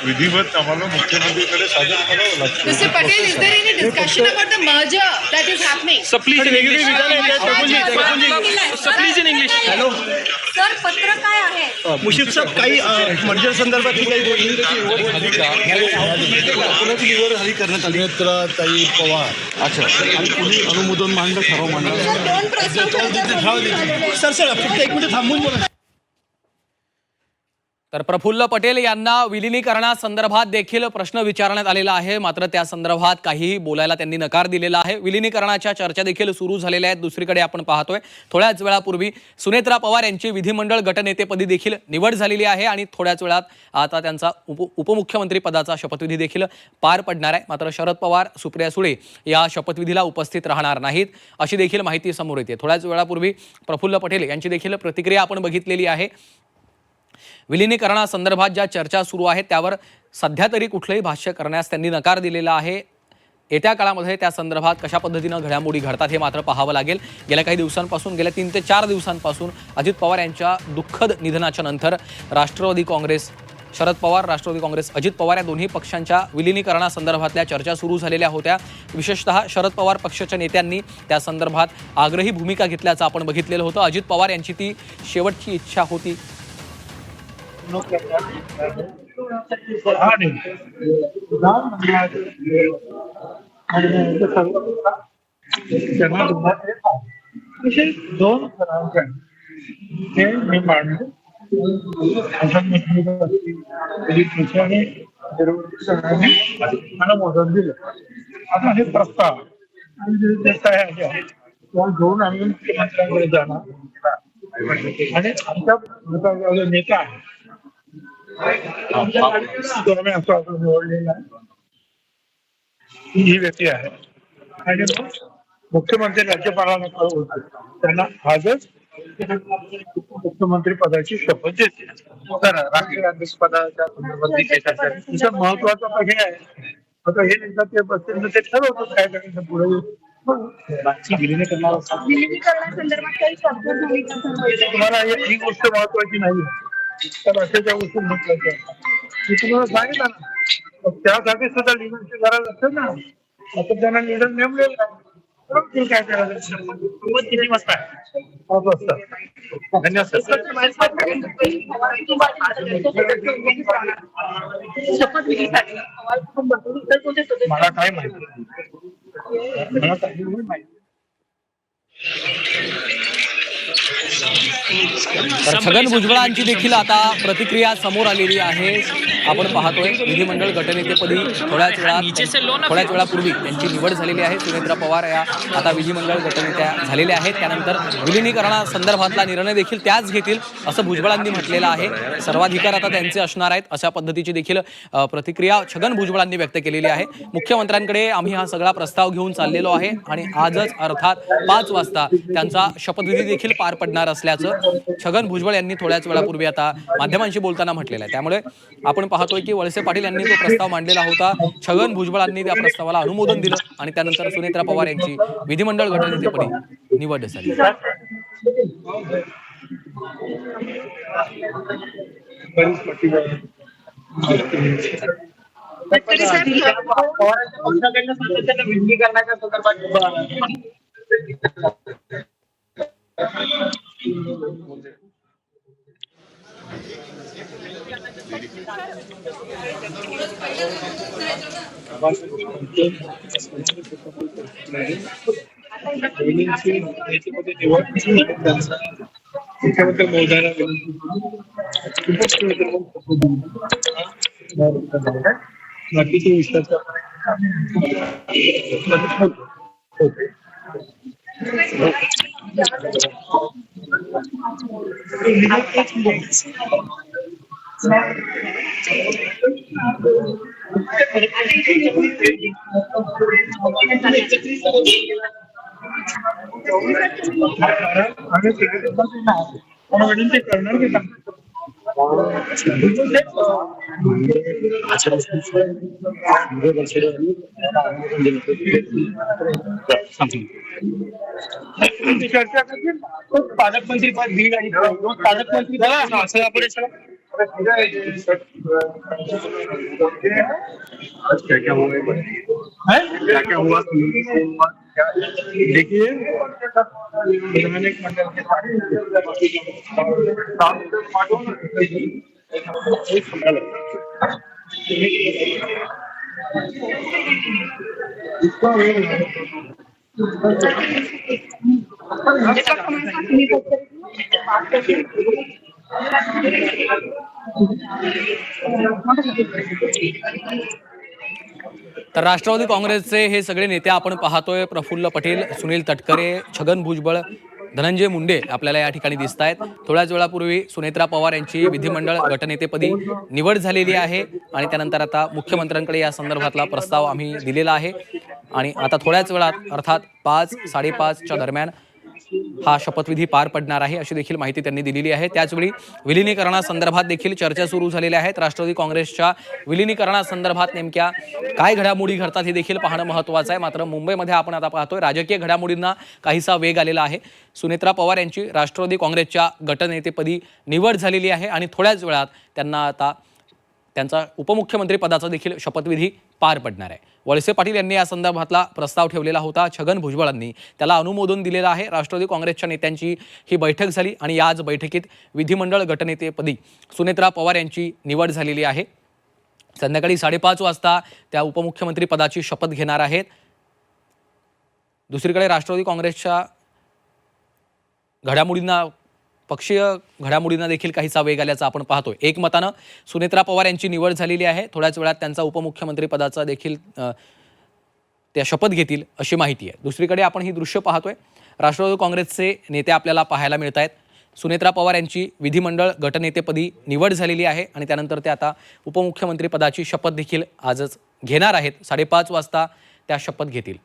विधिवत आम्हाला मुख्यमंत्रीकडे सादर करावं लागतं. Mr. Patel, is there any discussion about the merger that is happening? Sir, please in English. Sir, please in English. Hello sir पत्र काय आहे? मुशीफ साहेब, काही मर्जर संदर्भातली काही बोलणी कोणाची निवड झाली करण्यात आली? ताई पवार. अच्छा. आणि कुणी अनुमोदन मांडलं, ठराव मांडला? सर, दोन प्रस्ताव सर फक्त एक मिनिट थांबून बोला. तर प्रफुल्ल पटेल यांना विलिनीकरणासंदर्भात देखील प्रश्न विचारण्यात आलेला आहे, मात्र त्या संदर्भात काहीही बोलायला त्यांनी नकार दिलेला आहे. विलिनीकरणाच्या चर्चा देखील सुरू झालेल्या आहेत. दुसरीकडे आपण पाहतोय थोड्याच वेळापूर्वी सुनेत्रा पवार यांची विधिमंडळ गटनेतेपदी देखील निवड झालेली आहे आणि थोड्याच वेळात आता त्यांचा उपमुख्यमंत्री पदाचा शपथविधी देखील पार पडणार आहे. मात्र शरद पवार, सुप्रिया सुळे या शपथविधीला उपस्थित राहणार नाहीत अशी देखील माहिती समोर येते. थोड्याच वेळापूर्वी प्रफुल्ल पटेल यांची देखील प्रतिक्रिया आपण बघितलेली आहे. विलिनीकरणासंदर्भात ज्या चर्चा सुरू आहेत त्यावर सध्या तरी कुठलंही भाष्य करण्यास त्यांनी नकार दिलेला आहे. येत्या काळामध्ये त्या संदर्भात कशा पद्धतीनं घडामोडी घडतात हे मात्र पाहावं लागेल. गेल्या काही दिवसांपासून, गेल्या 3 ते 4 दिवसांपासून अजित पवार यांच्या दुःखद निधनाच्या नंतर राष्ट्रवादी काँग्रेस, शरद पवार, राष्ट्रवादी काँग्रेस, अजित पवार या दोन्ही पक्षांच्या विलिनीकरणासंदर्भातल्या चर्चा सुरू झालेल्या होत्या. विशेषतः शरद पवार पक्षाच्या नेत्यांनी त्या संदर्भात आग्रही भूमिका घेतल्याचं आपण बघितलेलं होतं. अजित पवार यांची ती शेवटची इच्छा होती. दोन मी मांडले मला मदत दिलं. आता हे प्रस्ताव घेऊन आम्ही मुख्यमंत्र्यांकडे जाणार आणि आमच्या नेता आहे निवडलेला ही व्यक्ती आहे आणि मुख्यमंत्री राज्यपालांना कळवतो त्यांना आजच मुख्यमंत्री पदाची शपथ देते. तर राष्ट्रीय काँग्रेस पदाच्या संदर्भात महत्वाचं हे आहे. आता हे नेता ते बसतील ते ठरवतात काय करायचं पुढे. विलिनीकरणासंदर्भात काही शब्द तुम्हाला ही गोष्ट महत्वाची नाही तर अशाच्या गोष्टी महत्वाच्या मी तुम्हाला सांगितलं ना. त्यासाठी सुद्धा लिडरची गरज असते ना. आता त्यांना लिडर नेमलेलं आहे. काय करायचं किती वाजता 5 वाजता. धन्यवाद सर. मला काय माहिती मला काही माहिती. तर छगन भुजबळांची देखील आता प्रतिक्रिया समोर आलेली आहे. आपण पाहतोय विधिमंडळ गटनेतेपदी थोड्याच वेळापूर्वी त्यांची निवड झालेली आहे. सुनेत्रा पवार या आता विधिमंडळ गटनेत्या झालेल्या आहेत. त्यानंतर विलिनीकरणासंदर्भातला निर्णय देखील त्याच घेतील असं भुजबळांनी म्हटलेलं आहे. सर्वाधिकार आता त्यांचे असणार आहेत अशा पद्धतीची देखील प्रतिक्रिया छगन भुजबळांनी व्यक्त केलेली आहे. मुख्यमंत्र्यांकडे आम्ही हा सगळा प्रस्ताव घेऊन चाललेलो आहे आणि आजच अर्थात 5 वाजता त्यांचा शपथविधी देखील पार पडणार असल्याचं छगन भुजबळ यांनी थोड्याच वेळापूर्वी आता माध्यमांशी बोलताना म्हटलेलं आहे. त्यामुळे आपण पाहतोय की वळसे पाटील यांनी तो प्रस्ताव मांडलेला होता. छगन भुजबळांनी त्या प्रस्तावाला अनुमोदन दिलं आणि त्यानंतर सुनेत्रा पवार यांची विधिमंडळ गटनेतेपदी निवड झाली. बाकीचे विश्वास विनंती करणार की चर्चा करतील पालकमंत्री पद दिली आणि पालकमंत्री क्या क्या हुआ क्या क्या हुआ देखिए विधायक मंडल के तर राष्ट्रवादी काँग्रेसचे हे सगळे नेते आपण पाहतोय, प्रफुल्ल पटेल, सुनील तटकरे, छगन भुजबळ, धनंजय मुंडे आपल्याला या ठिकाणी दिसत आहेत. थोड्याच वेळापूर्वी सुनेत्रा पवार यांची विधिमंडळ गटनेतेपदी निवड झालेली आहे आणि त्यानंतर आता मुख्यमंत्र्यांकडे या संदर्भातला प्रस्ताव आम्ही दिलेला आहे आणि आता थोड्याच वेळात अर्थात 5-5:30च्या दरम्यान हा शपथविधी पार पडणार आहे अशी देखील माहिती त्यांनी दिलेली आहे. त्याचवेळी विलिनीकरणासंदर्भात देखील चर्चा सुरू झालेल्या आहेत. राष्ट्रवादी काँग्रेसच्या विलिनीकरणासंदर्भात नेमक्या काय घडामोडी घडतात हे देखील पाहणं महत्त्वाचं आहे. मात्र मुंबईमध्ये आपण आता पाहतोय राजकीय घडामोडींना काहीसा वेग आलेला आहे. सुनेत्रा पवार यांची राष्ट्रवादी काँग्रेसच्या गटनेतेपदी निवड झालेली आहे आणि थोड्याच वेळात त्यांना आता त्यांचा उपमुख्यमंत्री पदाचा देखील शपथविधी पार पडणार आहे. वळसे पाटील यांनी या संदर्भातला प्रस्ताव ठेवलेला होता. छगन भुजबळांनी त्याला अनुमोदन दिलेलं आहे. राष्ट्रवादी काँग्रेसच्या नेत्यांची ही बैठक झाली आणि याच बैठकीत विधिमंडळ गटनेतेपदी सुनेत्रा पवार यांची निवड झालेली आहे. संध्याकाळी 5:30 वाजता त्या उपमुख्यमंत्री पदाची शपथ घेणार आहेत. दुसरीकडे राष्ट्रवादी काँग्रेसच्या पक्षीय घडामोडींना देखील काहीसा वेग आल्याचा आपण पाहतोय. एकमतानं सुनेत्रा पवार यांची निवड झालेली आहे. थोड्याच वेळात त्यांचा उपमुख्यमंत्री पदाचा देखील त्या शपथ घेतील अशी माहिती आहे. दुसरीकडे आपण ही दृश्य पाहतोय, राष्ट्रवादी काँग्रेसचे नेते आपल्याला पाहायला मिळत आहेत. सुनेत्रा पवार यांची विधिमंडळ गटनेतेपदी निवड झालेली आहे आणि त्यानंतर ते आता उपमुख्यमंत्री पदाची शपथ देखील आजच घेणार आहेत. 5:30 वाजता त्या शपथ घेतील.